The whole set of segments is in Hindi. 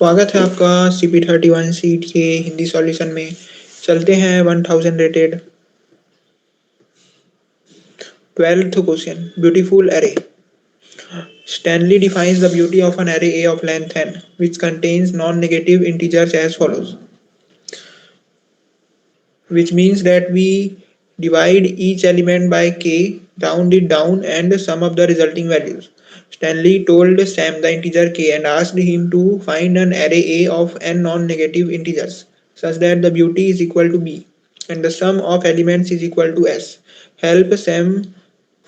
स्वागत है आपका CP31 सीट के हिंदी सॉल्यूशन में। चलते हैं 1000 rated 12th question. Beautiful array. Stanley defines the beauty of an array A of length n which contains non-negative integers as follows, which means that we divide each element by k, round it down and sum up the resulting values. Stanley told Sam the integer k and asked him to find an array A of n non-negative integers such that the beauty is equal to b and the sum of elements is equal to s. Help Sam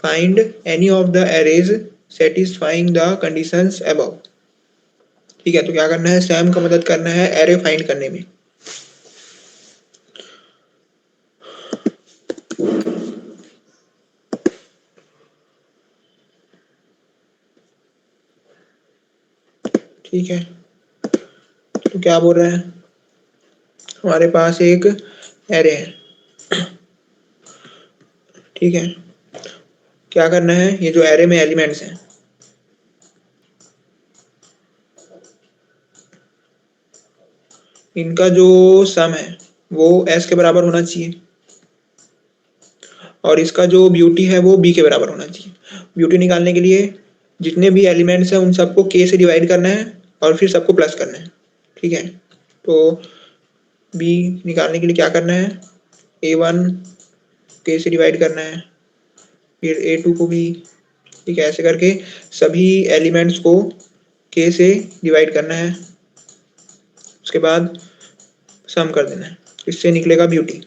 find any of the arrays satisfying the conditions above. ठीक है, तो क्या करना है, सैम का मदद करना है एरे फाइंड करने में। ठीक है, तो क्या बोल रहे हैं, हमारे पास एक एरे है। ठीक है, क्या करना है, ये जो एरे में एलिमेंट्स हैं इनका जो सम है वो s के बराबर होना चाहिए और इसका जो ब्यूटी है वो b के बराबर होना चाहिए। ब्यूटी निकालने के लिए जितने भी एलिमेंट्स हैं उन सबको k से डिवाइड करना है और फिर सबको प्लस करना है। ठीक है, तो b निकालने के लिए क्या करना है, a1 k से डिवाइड करना है, फिर a2 को भी। ठीक है, ऐसे करके सभी एलिमेंट्स को k से डिवाइड करना है, उसके बाद सम कर देना है, इससे निकलेगा ब्यूटी।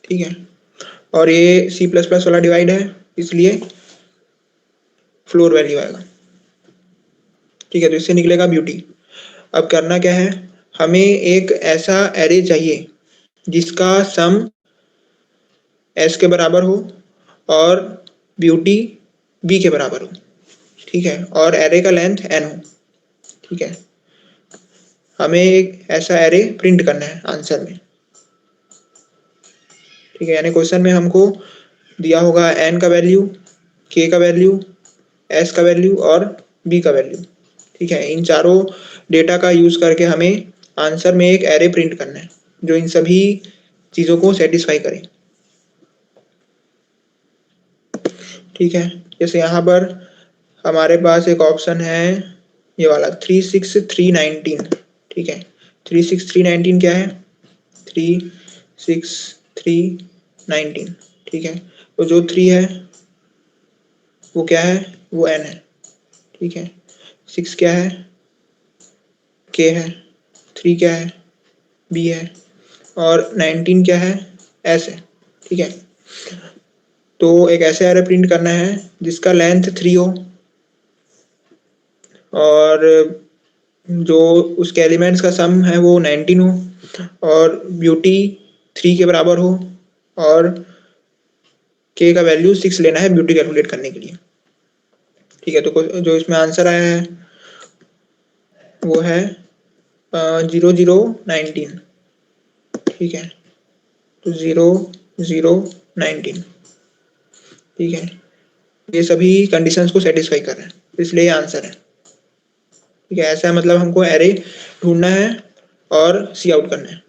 ठीक है, और ये C++ वाला डिवाइड है इसलिए फ्लोर वैल्यू आएगा। ठीक है, तो इससे निकलेगा ब्यूटी। अब करना क्या है, हमें एक ऐसा एरे चाहिए जिसका सम s के बराबर हो और ब्यूटी b के बराबर हो। ठीक है, और एरे का लेंथ n हो। ठीक है, हमें एक ऐसा एरे प्रिंट करना है आंसर में। ठीक है, यानी क्वेश्चन में हमको दिया होगा n का वैल्यू, k का वैल्यू, s का वैल्यू और b का वैल्यू। ठीक है, इन चारों डेटा का यूज करके हमें आंसर में एक एरे प्रिंट करना है जो इन सभी चीजों को सेटिस्फाई करे। ठीक है, जैसे यहाँ पर हमारे पास एक ऑप्शन है ये वाला 36319। ठीक है, 36319 क्या है, 36319। ठीक है, तो जो 3 है वो क्या है, वो n है। ठीक है, 6 क्या है, k है, 3 क्या है, b है और 19 क्या है, s है। ठीक है, तो एक ऐसे एरे प्रिंट करना है जिसका लेंथ 3 हो और जो उसके एलिमेंट्स का सम है वो 19 हो और ब्यूटी 3 के बराबर हो और k का वैल्यू 6 लेना है ब्यूटी कैलकुलेट करने के लिए। ठीक है, तो जो इसमें आंसर आया है वो है 0019। ठीक है, तो 0019। ठीक है, ये सभी कंडीशंस को सेटिस्फाई कर रहे हैं इसलिए ये आंसर है। ठीक है, ऐसा मतलब हमको एरे ढूंढना है और सी आउट करना है।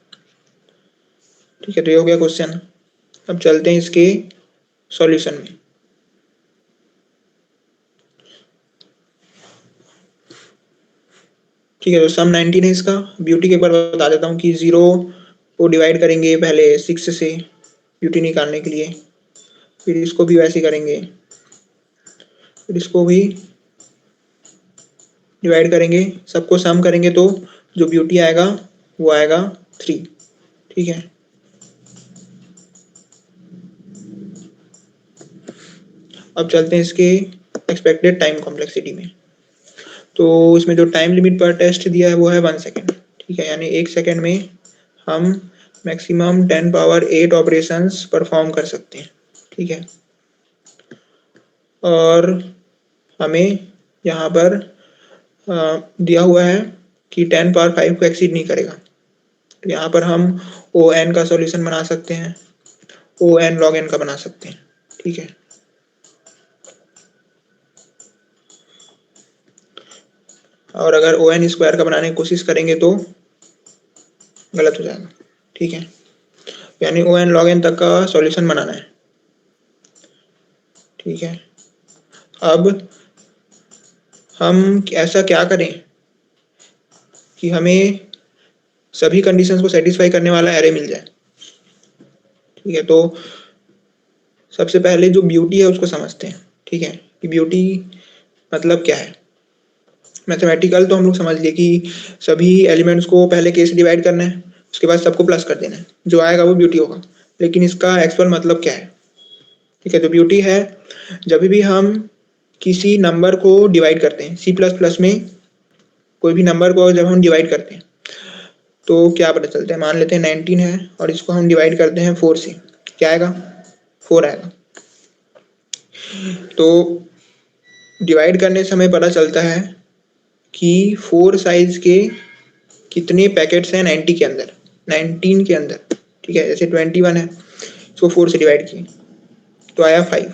ठीक है, तो ये हो गया क्वेश्चन। अब चलते हैं इसके सॉल्यूशन में। ठीक है, तो सम 19 है इसका। ब्यूटी के एक बार बता देता हूँ कि 0 को डिवाइड करेंगे पहले 6 से ब्यूटी निकालने के लिए, फिर इसको भी वैसे करेंगे, फिर इसको भी डिवाइड करेंगे, सबको सम करेंगे तो जो ब्यूटी आएगा वो आएगा 3। ठीक है, अब चलते हैं इसके एक्सपेक्टेड टाइम कॉम्प्लेक्सिटी में। तो इसमें जो टाइम लिमिट पर टेस्ट दिया है वो है 1 सेकेंड। ठीक है, यानी 1 सेकेंड में हम मैक्सिमम 10 पावर 8 ऑपरेशंस परफॉर्म कर सकते हैं। ठीक है, और हमें यहाँ पर दिया हुआ है कि 10 पावर 5 को एक्सीड नहीं करेगा। तो यहाँ पर हम ओ एन का सॉल्यूशन बना सकते हैं, ओ एन लॉग एन का बना सकते हैं। ठीक है, और अगर ओ एन स्क्वायर का बनाने की कोशिश करेंगे तो गलत हो जाएगा, ठीक है। यानी ओ एन लॉग एन तक का सॉल्यूशन बनाना है, ठीक है। अब हम ऐसा क्या करें कि हमें सभी कंडीशंस को सेटिस्फाई करने वाला एरे मिल जाए, ठीक है। तो सबसे पहले जो ब्यूटी है उसको समझते हैं, ठीक है, कि ब्यूटी मतलब क्या है। मैथमेटिकल तो हम लोग समझ लिए कि सभी एलिमेंट्स को पहले के से डिवाइड करना है, उसके बाद सबको प्लस कर देना है, जो आएगा वो ब्यूटी होगा। लेकिन इसका एक्चुअल मतलब क्या है, ठीक है। तो ब्यूटी है जब भी हम किसी नंबर को डिवाइड करते हैं, सी प्लस प्लस में कोई भी नंबर को जब हम डिवाइड करते हैं तो क्या पता चलता है। मान लेते हैं 19 है और इसको हम डिवाइड करते हैं 4 से, क्या आएगा, 4 आएगा। तो डिवाइड करने से हमें पता चलता है कि 4 साइज के कितने पैकेट्स हैं 90 के अंदर, 19 के अंदर, ठीक है। जैसे 21 है, इसको 4 से डिवाइड किए तो आया 5,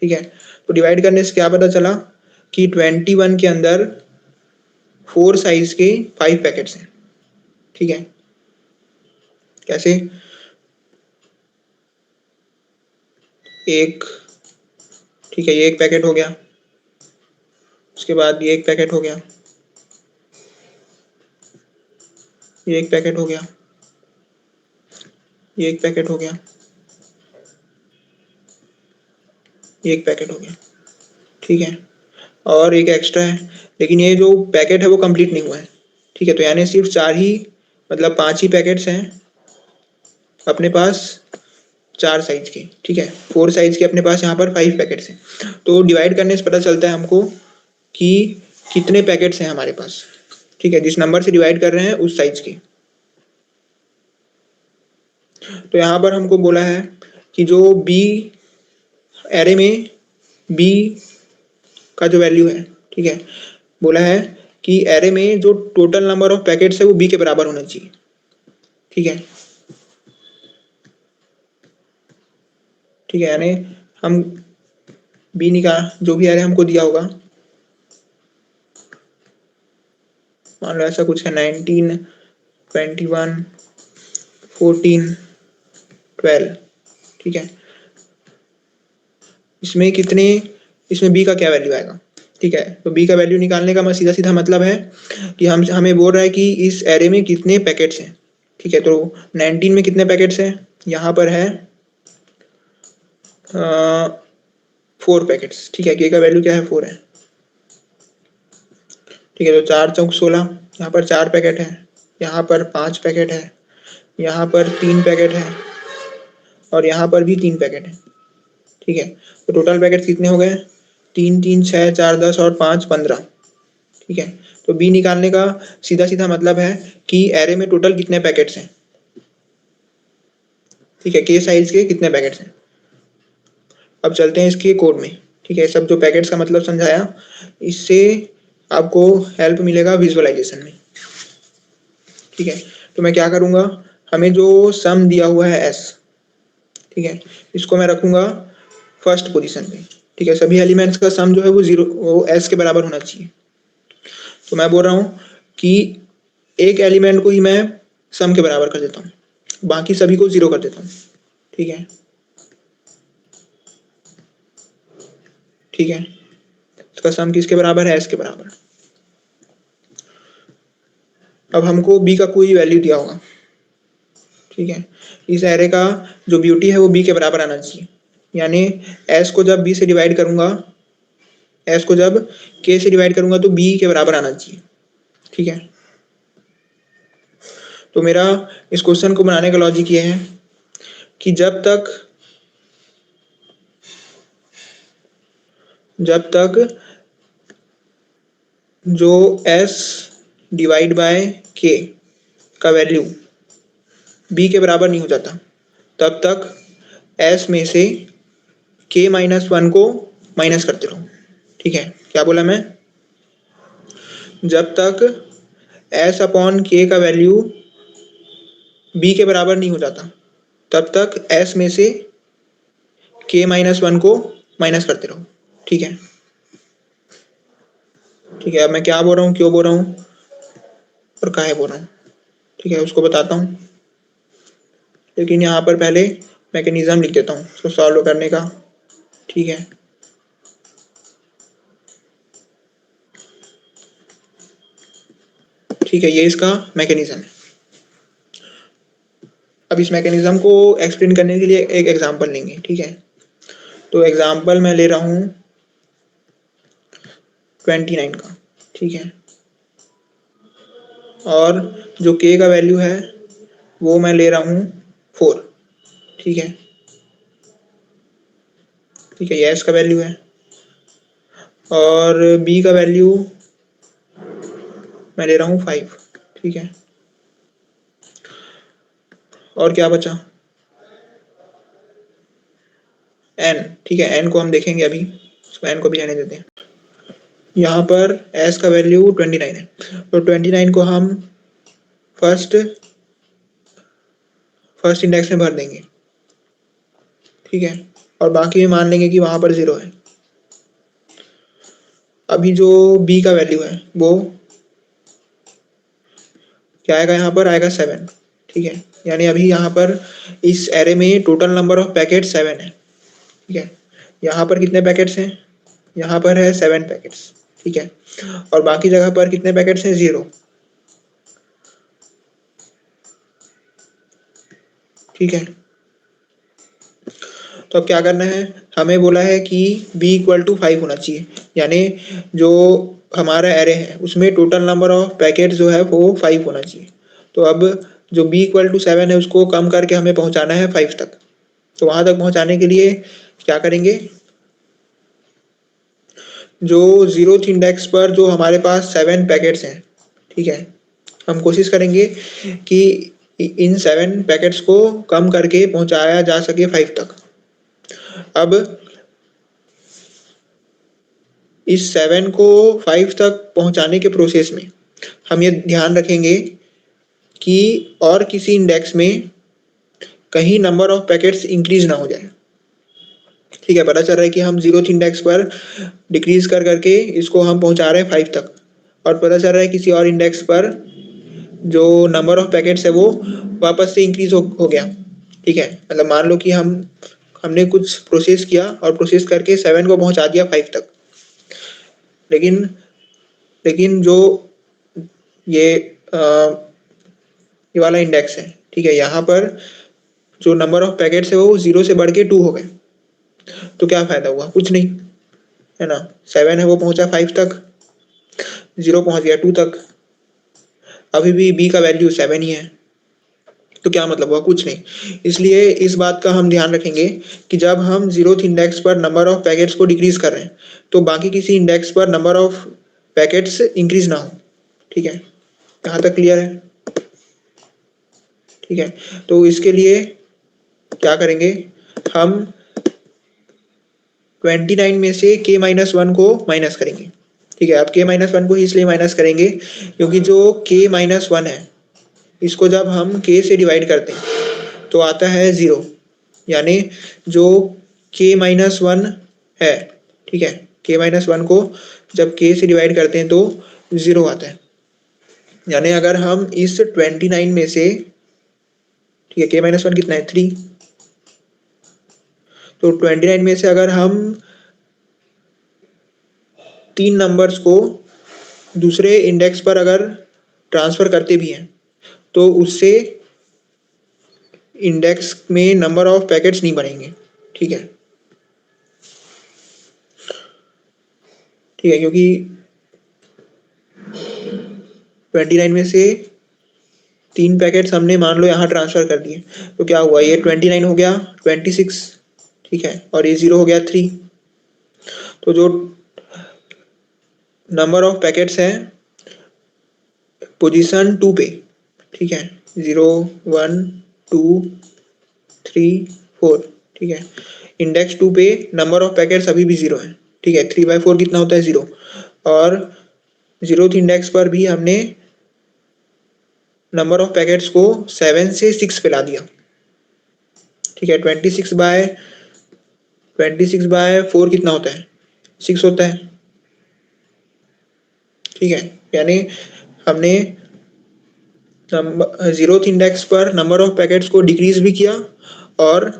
ठीक है। तो डिवाइड करने से क्या पता चला कि 21 के अंदर 4 साइज के 5 पैकेट्स हैं, ठीक है। कैसे, एक, ठीक है, ये एक पैकेट हो गया, उसके बाद ये एक पैकेट हो गया, ये एक पैकेट हो गया, ये एक पैकेट हो गया, ये एक पैकेट हो गया, ठीक है। और एक एक्स्ट्रा है, लेकिन ये जो पैकेट है वो कंप्लीट नहीं हुआ है, ठीक है। तो यानी सिर्फ 4 ही, मतलब 5 ही पैकेट्स हैं अपने पास 4 साइज के, ठीक है। 4 साइज के अपने पास यहाँ पर 5 पैकेट्स हैं। तो डिवाइड करने से पता चलता है हमको कि कितने पैकेट्स हैं हमारे पास, ठीक है, जिस नंबर से डिवाइड कर रहे हैं उस साइज के। तो यहाँ पर हमको बोला है कि जो बी एरे में बी का जो वैल्यू है, ठीक है, बोला है कि एरे में जो टोटल नंबर ऑफ पैकेट्स है वो बी के बराबर होना चाहिए, ठीक है, ठीक है। यानी हम बी निकाल, जो भी एरे हमको दिया होगा, मान लो ऐसा कुछ है 19, 21, 14, 12, ठीक है। इसमें कितने, इसमें बी का क्या वैल्यू आएगा, ठीक है। तो बी का वैल्यू निकालने का सीधा सीधा मतलब है कि हमें बोल रहा है कि इस एरे में कितने पैकेट्स हैं, ठीक है। तो 19 में कितने पैकेट्स हैं, यहाँ पर है 4 पैकेट्स, ठीक है। के का वैल्यू क्या है, 4 है, ठीक है। तो 4 चौक 16, यहाँ पर 4 पैकेट है, यहाँ पर 5 पैकेट है, यहाँ पर 3 पैकेट है और यहाँ पर भी 3 पैकेट है, ठीक है। तो टोटल पैकेट कितने हो गए, 3 3 6 4 10 और 5 15, ठीक है। तो बी निकालने का सीधा सीधा मतलब है कि एरे में टोटल कितने पैकेट्स हैं, ठीक है, के साइज के कितने पैकेट्स हैं। अब चलते हैं इसके कोड में, ठीक है। सब जो पैकेट्स का मतलब समझाया, इससे आपको हेल्प मिलेगा विजुअलाइजेशन में, ठीक है। तो मैं क्या करूंगा, हमें जो सम दिया हुआ है एस, ठीक है, इसको मैं रखूंगा फर्स्ट पोजीशन पे, ठीक है। सभी एलिमेंट्स का सम जो है वो जीरो, वो एस के बराबर होना चाहिए। तो मैं बोल रहा हूँ कि एक एलिमेंट को ही मैं सम के बराबर कर देता हूँ, बाकी सभी को 0 कर देता हूँ, ठीक है, ठीक है। इसका सम किसके बराबर है, एस के बराबर। अब हमको बी का कोई वैल्यू दिया होगा, ठीक है। इस एरे का जो ब्यूटी है वो बी के बराबर आना चाहिए, यानी एस को जब बी से डिवाइड करूंगा, एस को जब के से डिवाइड करूंगा तो बी के बराबर आना चाहिए, ठीक है। तो मेरा इस क्वेश्चन को बनाने का लॉजिक ये है कि जब तक जो एस डिवाइड बाय के का वैल्यू बी के बराबर नहीं हो जाता, तब तक एस में से के माइनस 1 को माइनस करते रहो, ठीक है। क्या बोला मैं, जब तक एस अपॉन के का वैल्यू बी के बराबर नहीं हो जाता, तब तक एस में से के माइनस 1 को माइनस करते रहो, ठीक है। ठीक है, अब मैं क्या बोल रहा हूँ, क्यों बोल रहा हूँ और काहे बोल रहा हूँ, ठीक है, उसको बताता हूँ। लेकिन यहाँ पर पहले मैकेनिज्म लिख देता हूँ उसको सॉल्व करने का। ठीक है, ठीक है, ये इसका मैकेनिज्म है। अब इस मैकेनिज्म को एक्सप्लेन करने के लिए एक एग्जांपल लेंगे। ठीक है, तो एग्जांपल मैं ले रहा हूँ 29 का। ठीक है, और जो k का वैल्यू है वो मैं ले रहा हूँ 4। ठीक है, ठीक है, ये s का वैल्यू है, और b का वैल्यू मैं ले रहा हूँ 5। ठीक है, और क्या बचा, n। ठीक है, n को हम देखेंगे अभी, इसको n को भी रहने देते हैं। यहाँ पर s का वैल्यू 29 है, तो 29 को हम फर्स्ट इंडेक्स में भर देंगे। ठीक है, और बाकी मान लेंगे कि वहां पर 0 है। अभी जो b का वैल्यू है वो क्या आएगा, यहाँ पर आएगा 7। ठीक है, यानी अभी यहाँ पर इस एरे में टोटल नंबर ऑफ पैकेट 7 है। ठीक है, यहाँ पर कितने पैकेट्स हैं, यहाँ पर है 7 पैकेट्स। ठीक है, और बाकी जगह पर कितने पैकेट्स हैं, 0। ठीक है, तो अब क्या करना है, हमें बोला है कि b इक्वल टू 5 होना चाहिए, यानी जो हमारा एरे है उसमें टोटल नंबर ऑफ पैकेट जो है वो 5 होना चाहिए। तो अब जो b इक्वल टू 7 है उसको कम करके हमें पहुंचाना है 5 तक। तो वहां तक पहुंचाने के लिए क्या करेंगे, जो 0th इंडेक्स पर जो हमारे पास 7 पैकेट्स हैं, ठीक है, हम कोशिश करेंगे कि इन 7 पैकेट्स को कम करके पहुंचाया जा सके 5 तक। अब इस 7 को 5 तक पहुंचाने के प्रोसेस में हम ये ध्यान रखेंगे कि और किसी इंडेक्स में कहीं नंबर ऑफ पैकेट्स इंक्रीज ना हो जाए। ठीक है, पता चल रहा है कि हम 0th इंडेक्स पर डिक्रीज कर करके इसको हम पहुंचा रहे हैं 5 तक, और पता चल रहा है किसी और इंडेक्स पर जो नंबर ऑफ पैकेट्स है वो वापस से इंक्रीज हो गया। ठीक है, मतलब मान लो कि हमने कुछ प्रोसेस किया और प्रोसेस करके 7 को पहुंचा दिया 5 तक, लेकिन लेकिन जो ये ये वाला इंडेक्स है, ठीक है, यहाँ पर जो नंबर ऑफ पैकेट्स है वो 0 से बढ़ के 2 हो गए। तो क्या फायदा हुआ, कुछ नहीं, है ना। 7 है वो पहुंचा 5 तक, 0 पहुंच गया 2 तक, अभी भी b का वैल्यू 7 ही है। तो क्या मतलब हुआ, कुछ नहीं। इसलिए इस बात का हम ध्यान रखेंगे कि जब हम 0th इंडेक्स पर नंबर ऑफ पैकेट्स को डिक्रीज कर रहे हैं तो बाकी किसी इंडेक्स पर नंबर ऑफ पैकेट्स इंक्रीज ना हो। ठीक है, यहाँ तक क्लियर है। ठीक है, तो इसके लिए क्या करेंगे, हम 29 में से k-1 को माइनस करेंगे। ठीक है, अब k-1 को इसलिए माइनस करेंगे क्योंकि जो k-1 है इसको जब हम k से डिवाइड करते हैं तो आता है 0, यानी जो k-1 है, ठीक है, k-1 को जब k से डिवाइड करते हैं तो 0 आता है। यानी अगर हम इस 29 में से, ठीक है, k-1 कितना है, 3, तो 29 में से अगर हम 3 नंबर्स को दूसरे इंडेक्स पर अगर ट्रांसफर करते भी हैं तो उससे इंडेक्स में नंबर ऑफ पैकेट्स नहीं बढ़ेंगे। ठीक है, ठीक है, क्योंकि 29 में से 3 पैकेट्स हमने मान लो यहाँ ट्रांसफर कर दिए, तो क्या हुआ, ये 29 हो गया 26। ठीक है, और ये 0 हो गया 3। तो जो नंबर ऑफ पैकेट्स हैं पोजीशन 2 पे, ठीक है, 0 1 2 3 4, ठीक है, इंडेक्स 2 पे नंबर ऑफ पैकेट्स अभी भी 0 है। ठीक है, 3/4 कितना होता है, 0, और 0th इंडेक्स पर भी हमने नंबर ऑफ पैकेट्स को 7 से 6 पे ला दिया। ठीक है, 26/4 कितना होता है, 6 होता है। ठीक है, यानी हमने 0th इंडेक्स पर नंबर ऑफ पैकेट्स को डिक्रीज भी किया और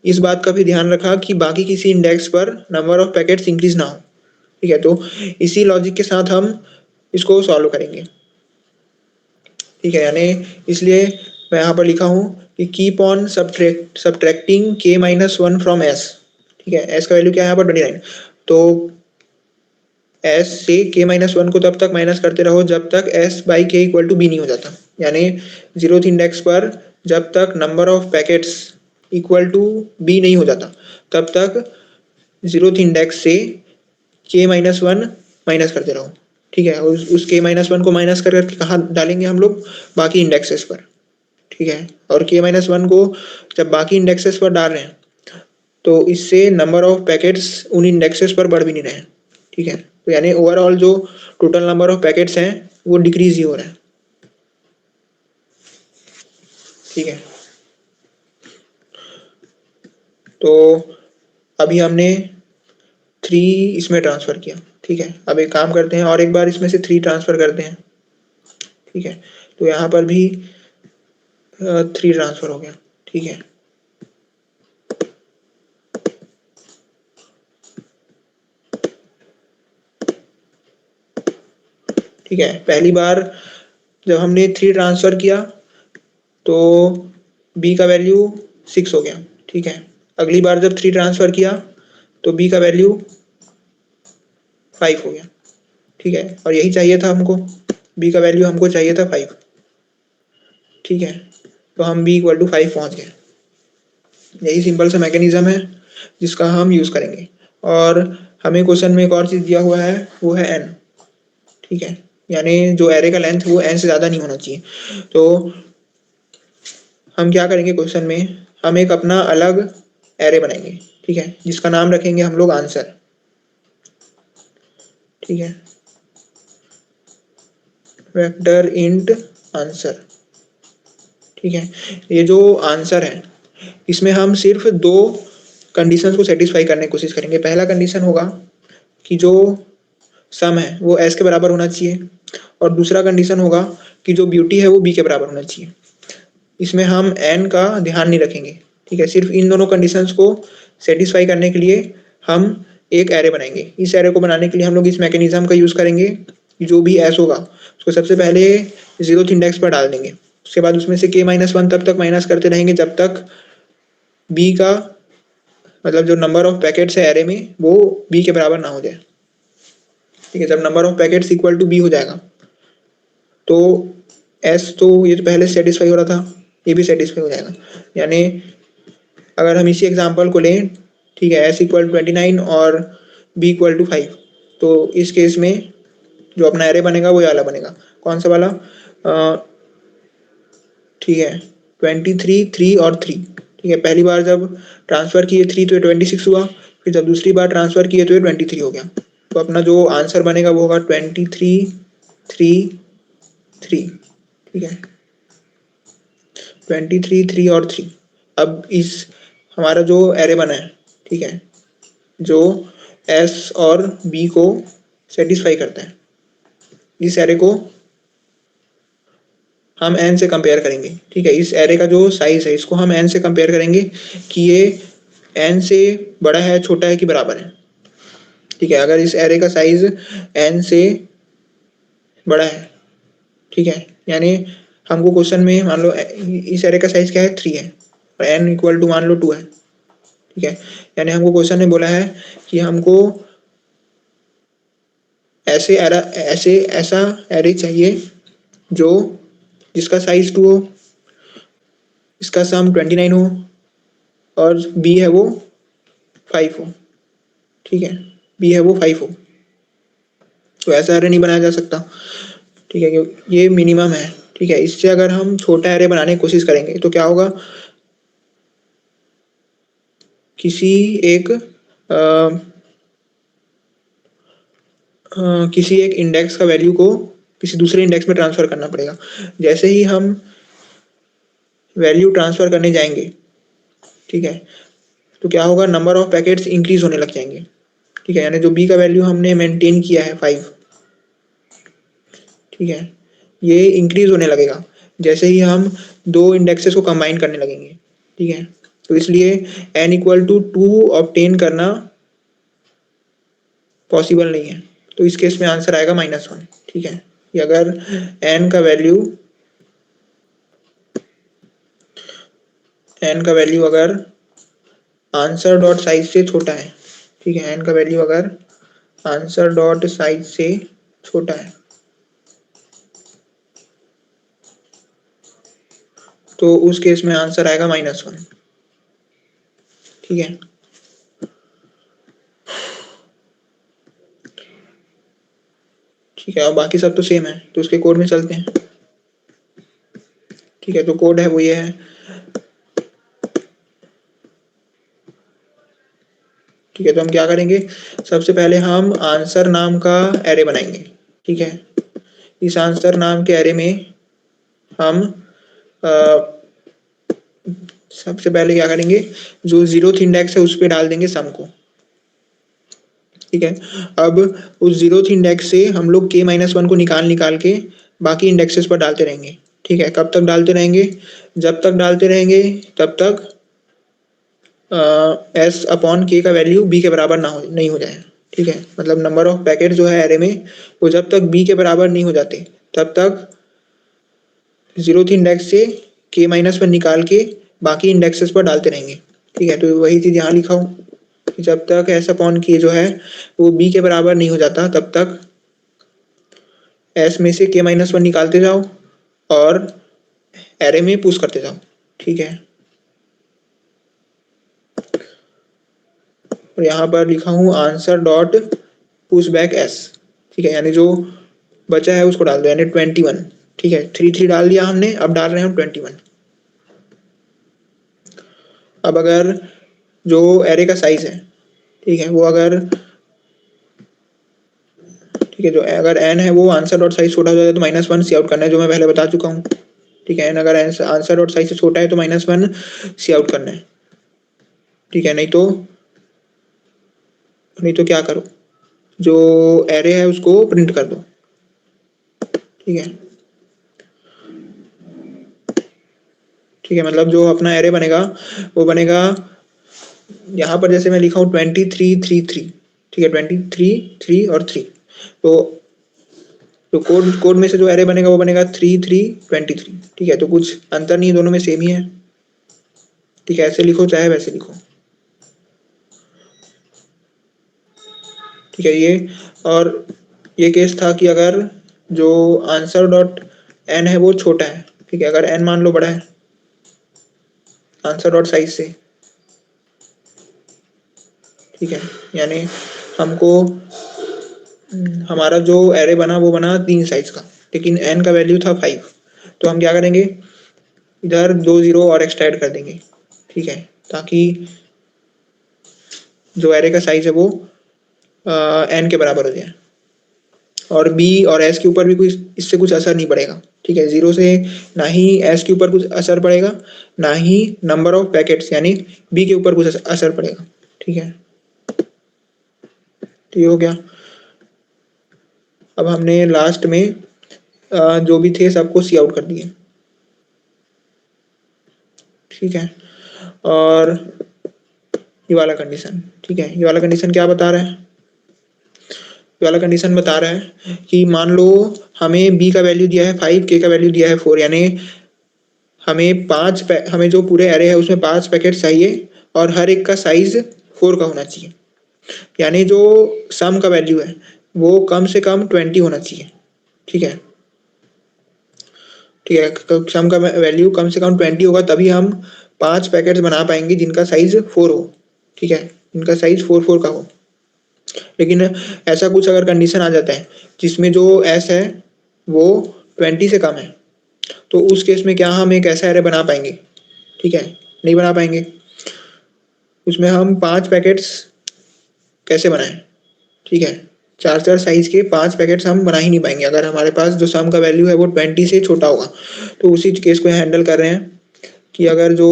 इस बात का भी ध्यान रखा कि बाकी किसी इंडेक्स पर नंबर ऑफ पैकेट्स इंक्रीज ना हो। ठीक है, तो इसी लॉजिक के साथ हम इसको सॉल्व करेंगे। ठीक है, यानी इसलिए मैं यहाँ पर लिखा हूँ कि keep on subtracting k-1 from s। ठीक है, s का वैल्यू क्या है यहाँ पर 29, तो s से k-1 को तब तक माइनस करते रहो जब तक s by k equal to b नहीं हो जाता। यानी 0th इंडेक्स पर जब तक number of packets equal to b नहीं हो जाता तब तक 0th इंडेक्स से k-1 माइनस करते रहो। ठीक है, उस k-1 को माइनस करके कहाँ डालेंगे हम लोग, बाकी इंडेक्सेस पर। ठीक है, और k-1 को जब बाकी इंडेक्सेस पर डाल रहे हैं तो इससे नंबर ऑफ पैकेट्स उन इंडेक्सेस पर बढ़ भी नहीं रहे हैं। ठीक है, तो यानी ओवरऑल जो टोटल नंबर ऑफ पैकेट्स हैं वो डिक्रीज ही हो रहा है। ठीक है, तो अभी हमने 3 इसमें ट्रांसफर किया। ठीक है, अब एक काम करते हैं और एक बार इसमें से 3 ट्रांसफर करते हैं। ठीक है, तो यहाँ पर भी 3 ट्रांसफर हो गया। ठीक है, ठीक है, पहली बार जब हमने 3 ट्रांसफर किया तो b का वैल्यू 6 हो गया। ठीक है, अगली बार जब 3 ट्रांसफर किया तो b का वैल्यू 5 हो गया। ठीक है, और यही चाहिए था हमको, b का वैल्यू हमको चाहिए था 5। ठीक है, तो हम b इक्वल टू 5 पहुंच गए। यही सिंपल सा मैकेनिज्म है जिसका हम यूज करेंगे। और हमें क्वेश्चन में एक और चीज दिया हुआ है, वो है n। ठीक है, यानी जो एरे का लेंथ वो n से ज्यादा नहीं होना चाहिए। तो हम क्या करेंगे, क्वेश्चन में हम एक अपना अलग एरे बनाएंगे। ठीक है, जिसका नाम रखेंगे हम लोग आंसर। ठीक है, वेक्टर इंट आंसर। ठीक है, ये जो आंसर है इसमें हम सिर्फ 2 कंडीशंस को सेटिस्फाई करने की कोशिश करेंगे। पहला कंडीशन होगा कि जो सम है वो s के बराबर होना चाहिए, और दूसरा कंडीशन होगा कि जो ब्यूटी है वो b के बराबर होना चाहिए। इसमें हम n का ध्यान नहीं रखेंगे। ठीक है, सिर्फ इन दोनों कंडीशंस को सेटिस्फाई करने के लिए हम एक एरे बनाएंगे। इस एरे को बनाने के लिए हम लोग इस मैकेनिज्म का यूज करेंगे कि जो भी s होगा उसको सबसे पहले 0th इंडेक्स पर डाल देंगे। उसके बाद उसमें से k-1 तब तक माइनस करते रहेंगे जब तक b का मतलब जो नंबर ऑफ पैकेट्स है एरे में वो b के बराबर ना हो जाए। ठीक है, जब number of packets equal to b हो जाएगा तो s तो ये तो पहले सेटिस्फाई हो रहा था, ये भी सेटिस्फाई हो जाएगा। यानी अगर हम इसी एग्जांपल को लें, ठीक है, s इक्वल 29 और b इक्वल टू 5, तो इस केस में जो अपना एरे बनेगा वो ये वाला बनेगा। कौन सा वाला, ठीक है, 23, 3 और 3। ठीक है, पहली बार जब ट्रांसफर किए 3 तो ये 26 हुआ, फिर जब दूसरी बार ट्रांसफर किए तो ये 23 हो गया। तो अपना जो आंसर बनेगा वो होगा 23, 3, 3। ठीक है, 23, 3 और 3। अब इस हमारा जो एरे बना है, ठीक है, जो s और b को सेटिस्फाई करता है, इस एरे को हम n से कंपेयर करेंगे। ठीक है, इस एरे का जो साइज है इसको हम n से कंपेयर करेंगे कि ये n से बड़ा है, छोटा है कि बराबर है। ठीक है, अगर इस एरे का साइज n से बड़ा है, ठीक है, यानी हमको क्वेश्चन में मान लो इस एरे का साइज क्या है, 3 है, और n इक्वल टू मान लो 2 है। ठीक है, यानी हमको क्वेश्चन में बोला है कि हमको ऐसा एरे चाहिए जो जिसका साइज 2 हो, इसका सम 29 हो और b है वो 5 हो। ठीक है, b है वो 5 हो, तो ऐसा एरे नहीं बनाया जा सकता। ठीक है, क्योंकि ये मिनिमम है। ठीक है, इससे अगर हम छोटा एरे बनाने की कोशिश करेंगे तो क्या होगा, किसी एक किसी एक इंडेक्स का वैल्यू को किसी दूसरे इंडेक्स में ट्रांसफर करना पड़ेगा। जैसे ही हम वैल्यू ट्रांसफर करने जाएंगे, ठीक है, तो क्या होगा, नंबर ऑफ पैकेट्स इंक्रीज होने लग जाएंगे। ठीक है, यानी जो b का वैल्यू हमने मेंटेन किया है 5, ठीक है, ये इंक्रीज होने लगेगा जैसे ही हम दो इंडेक्सेस को कंबाइन करने लगेंगे। ठीक है, तो इसलिए n इक्वल टू 2 ऑब्टेन करना पॉसिबल नहीं है, तो इस केस में आंसर आएगा -1। ठीक है, कि अगर n का वैल्यू अगर आंसर डॉट साइज से छोटा है, ठीक है, n का वैल्यू अगर आंसर डॉट साइज से छोटा है तो उस केस में आंसर आएगा -1। ठीक है, ठीक है, और बाकी सब तो सेम है, तो उसके कोड में चलते हैं। ठीक है, तो कोड है वो ये है। ठीक है, तो हम क्या करेंगे, सबसे पहले हम आंसर नाम का एरे बनाएंगे। ठीक है, इस आंसर नाम के एरे में हम सबसे पहले क्या करेंगे, जो 0th इंडेक्स है उस पर डाल देंगे सम को। ठीक है, अब उस 0th इंडेक्स से हम लोग k-1 को निकाल के बाकी इंडेक्सेस पर डालते रहेंगे। ठीक है, कब तक डालते रहेंगे, जब तक डालते रहेंगे तब तक s अपॉन k का वैल्यू b के बराबर नहीं हो जाए। ठीक है, मतलब नंबर ऑफ पैकेट जो है एरे में वो जब तक b के बराबर नहीं हो जाते तब तक 0th इंडेक्स से k-1 निकाल के बाकी इंडेक्सेस पर डालते रहेंगे। ठीक है, तो वही चीज यहाँ लिखा हूँ कि जब तक s अपॉन k जो है वो b के बराबर नहीं हो जाता तब तक s में से k-1 निकालते जाओ और एरे में पुश करते जाओ। ठीक है, और यहाँ पर लिखा हूँ answer dot push back s। ठीक है, यानी जो बचा है उसको डाल दो, यानी 21। ठीक है, 3 डाल दिया हमने, अब डाल रहे हैं 21। अब अगर जो एरे का साइज है, ठीक है, वो अगर ठीक है, जो अगर n है वो आंसर डॉट साइज छोटा हो जाए तो -1 सी आउट करना है, जो मैं पहले बता चुका हूँ। ठीक है, n अगर आंसर डॉट साइज से छोटा है तो -1 सी आउट करना है। ठीक है, नहीं तो क्या करो, जो एरे है उसको प्रिंट कर दो। ठीक है, ठीक है, मतलब जो अपना एरे बनेगा वो बनेगा यहाँ पर जैसे मैं लिखा हूँ 23 3 3। ठीक है, 23 3 और 3, तो कोड कोड में से जो एरे बनेगा वो बनेगा 3 3 23। ठीक है, तो कुछ अंतर नहीं है, दोनों में सेम ही है। ठीक है, ऐसे लिखो चाहे वैसे लिखो। ठीक है, ये और ये केस था कि अगर जो आंसर डॉट n है वो छोटा है। ठीक है, अगर n मान लो बड़ा है आंसर डॉट साइज से। ठीक है, यानी हमको हमारा जो एरे बना वो बना 3 साइज का, लेकिन n का वैल्यू था 5, तो हम क्या करेंगे, इधर 2 0 और एक्स्ट्रा ऐड कर देंगे। ठीक है, ताकि जो एरे का साइज है वो n के बराबर हो जाए, और b और s के ऊपर भी कुछ इससे कुछ असर नहीं पड़ेगा। ठीक है, 0 से ना ही s के ऊपर कुछ असर पड़ेगा, ना ही नंबर ऑफ पैकेट्स यानी b के ऊपर कुछ असर पड़ेगा। ठीक है, तो ये हो गया। अब हमने लास्ट में जो भी थे सबको सी आउट कर दिए। ठीक है, और ये वाला कंडीशन, ठीक है, ये वाला कंडीशन क्या बता रहा है, ये वाला कंडीशन बता रहा है कि मान लो हमें b का वैल्यू दिया है 5, k का वैल्यू दिया है 4, यानी हमें जो पूरे एरे है उसमें 5 पैकेट चाहिए और हर एक का साइज 4 का होना चाहिए, यानी जो सम का वैल्यू है वो कम से कम 20 होना चाहिए। ठीक है, ठीक है, सम का वैल्यू कम से कम 20 होगा, तभी हम 5 पैकेट्स बना पाएंगे जिनका साइज 4 हो। ठीक है, जिनका साइज 4 का हो। लेकिन ऐसा कुछ अगर कंडीशन आ जाता है जिसमें जो s है वो 20 से कम है, तो उस केस में क्या हम एक ऐसा एरे बना पाएंगे? ठीक है, नहीं बना पाएंगे। उसमें हम 5 पैकेट्स कैसे बनाएं? ठीक है, 4 साइज के 5 पैकेट्स हम बना ही नहीं पाएंगे अगर हमारे पास जो सम का वैल्यू है वो 20 से छोटा होगा। तो उसी केस को हैंडल कर रहे हैं कि अगर जो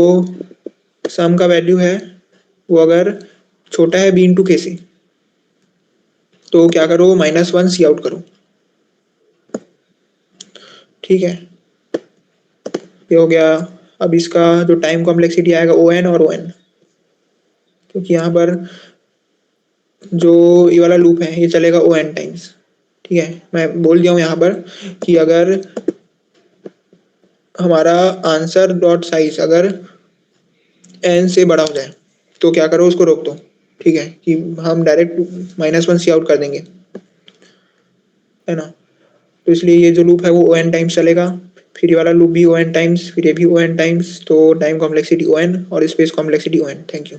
सम का वैल्यू है वो अगर छोटा है b इंटू के से, तो क्या करो, -1 सी आउट करो। ठीक है, ये हो गया। अब इसका जो टाइम कॉम्प्लेक्सिटी आएगा ओ एन और ओ एन, क्योंकि यहाँ पर जो ये वाला लूप है ये चलेगा ओ एन टाइम्स। ठीक है, मैं बोल दिया हूँ यहाँ पर कि अगर हमारा आंसर डॉट साइज अगर एन से बड़ा हो जाए तो क्या करो, उसको रोक दो। ठीक है, कि हम डायरेक्ट -1 सी आउट कर देंगे, है ना। तो इसलिए ये जो लूप है वो ओ एन टाइम्स चलेगा, फिर ये वाला लूप भी ओ एन टाइम्स, फिर ये भी ओ एन टाइम्स। तो टाइम कॉम्प्लेक्सिटी ओ एन और space complexity O N. Thank you.